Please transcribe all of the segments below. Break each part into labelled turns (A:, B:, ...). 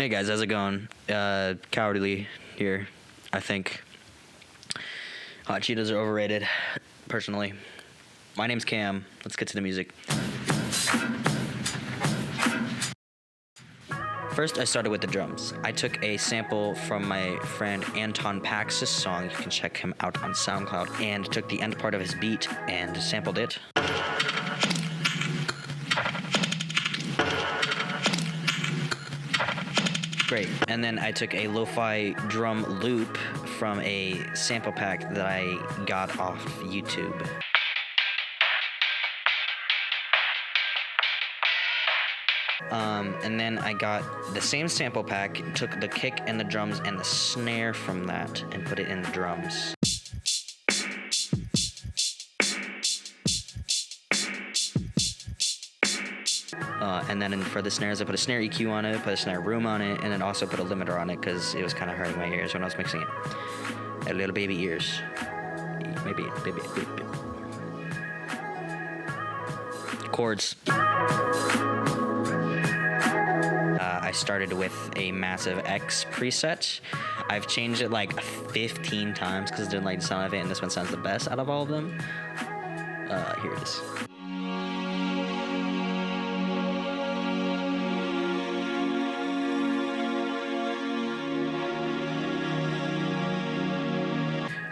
A: Hey guys, how's it going? Cowardly here. I think hot Cheetos are overrated, personally. My name's Cam. Let's get to the music. First, I started with the drums. I took a sample from my friend Anton Pax's song. You can check him out on SoundCloud. And took the end part of his beat and sampled it. Great. And then I took a lo-fi drum loop from a sample pack that I got off YouTube. And then I got the same sample pack, took the kick and the drums and the snare from that and put it in the drums. And then for the snares, I put a snare EQ on it, put a snare room on it, and then also put a limiter on it because it was kind of hurting my ears when I was mixing it. I had little baby ears. Maybe. Chords. I started with a Massive X preset. I've changed it like 15 times because I didn't like the sound of it, and this one sounds the best out of all of them. Here it is.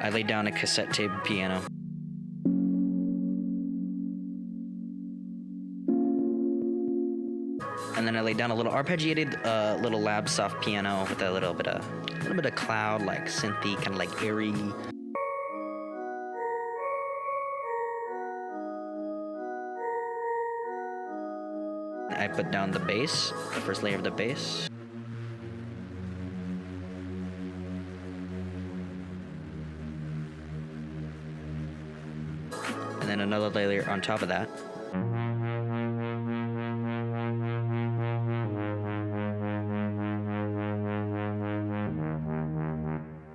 A: I laid down a cassette tape piano. And then I laid down a little arpeggiated, little lab soft piano with a little bit of cloud, like synthy, kind of like airy. I put down the bass, the first layer of the bass. And then another layer on top of that.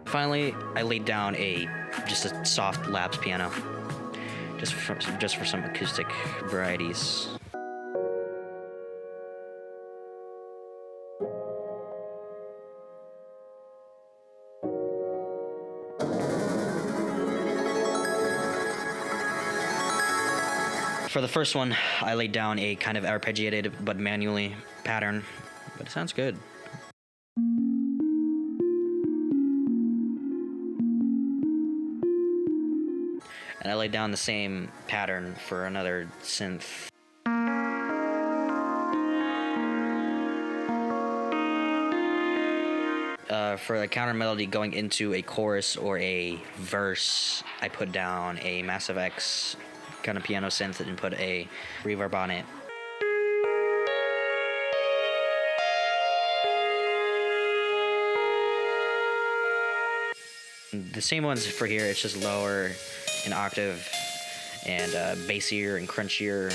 A: Finally, I laid down just a soft labs piano, just for some acoustic varieties. For the first one, I laid down a kind of arpeggiated but manually pattern, but it sounds good. And I laid down the same pattern for another synth. For the counter melody going into a chorus or a verse, I put down a Massive X kind of piano synth and put a reverb on it. The same ones for here, it's just lower an octave and bassier and crunchier.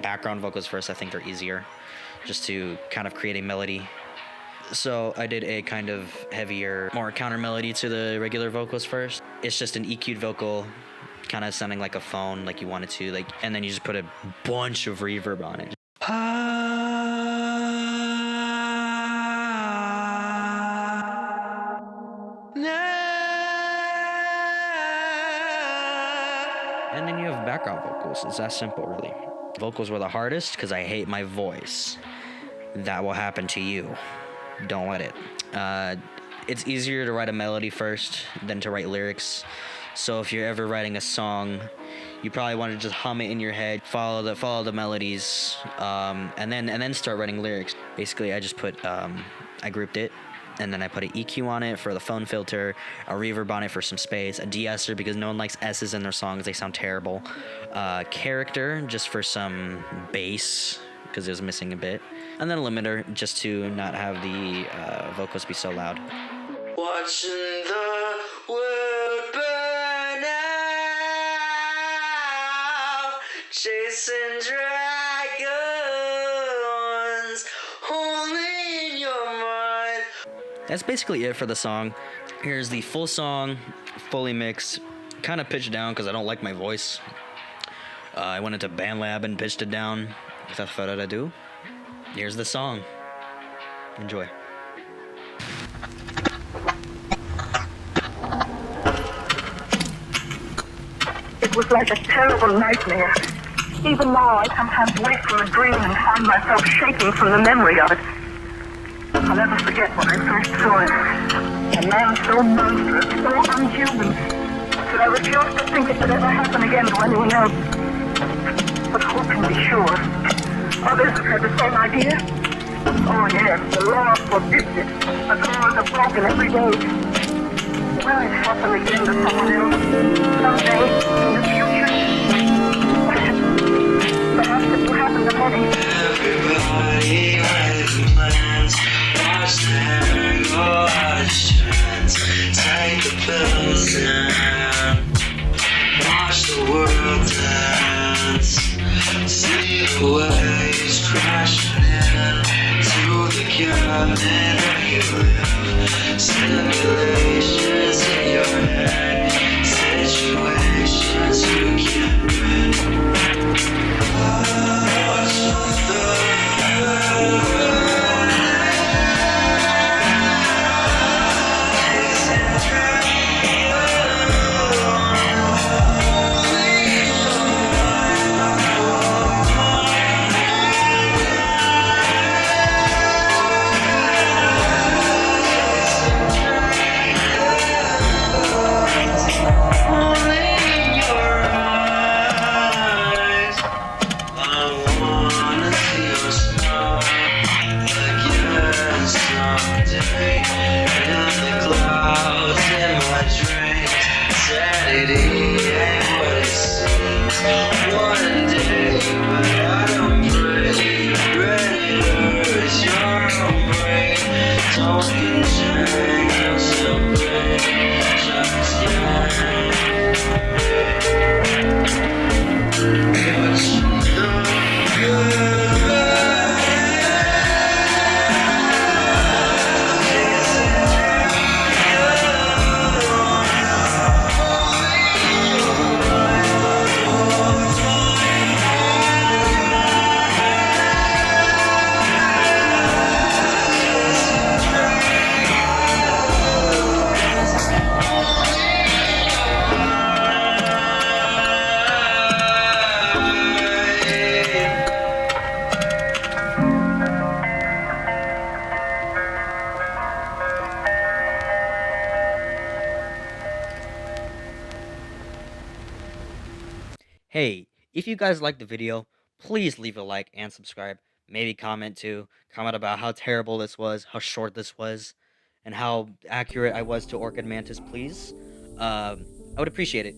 A: Background vocals first, I think are easier, just to kind of create a melody. So I did a kind of heavier, more counter melody to the regular vocals first. It's just an EQ'd vocal, kind of sounding like a phone, like you want it to, and then you just put a bunch of reverb on it. And then you have background vocals. It's that simple, really. Vocals were the hardest because I hate my voice. That will happen to you. Don't let it. It's easier to write a melody first than to write lyrics. So if you're ever writing a song, you probably want to just hum it in your head, follow the melodies, and then start writing lyrics. Basically, I just I grouped it, and then I put an EQ on it for the phone filter, a reverb on it for some space, a de-esser because no one likes S's in their songs, they sound terrible, character just for some bass because it was missing a bit, and then a limiter just to not have the vocals be so loud. Watching the world burn out, chasing dragons, only in your mind. That's basically it for the song. Here's the full song, fully mixed, kind of pitched down because I don't like my voice. I went into band lab and pitched it down. Without further ado, here's the song. Enjoy.
B: It was like a terrible nightmare. Even now, I sometimes wake from a dream and find myself shaking from the memory of it. I'll never forget when I first saw it. A man so monstrous, so unhuman, that I refuse to think it could ever happen again to anyone else. But who can be sure? Others have had the same idea? Oh yes, the law forbids it. The laws are broken every day. Will it happen again to someone else? Someday, in the future? Perhaps it will happen to many.
C: Everybody has plans. Watch the hair go out of strands. Take the pills and watch the world dance. See the waves crashing in to the cabin where you live. Simulations in your head, situations you can't win. Watch the
A: Hey, if you guys liked the video, please leave a like and subscribe. Maybe comment too. Comment about how terrible this was, how short this was, and how accurate I was to Orchid Mantis, please. I would appreciate it.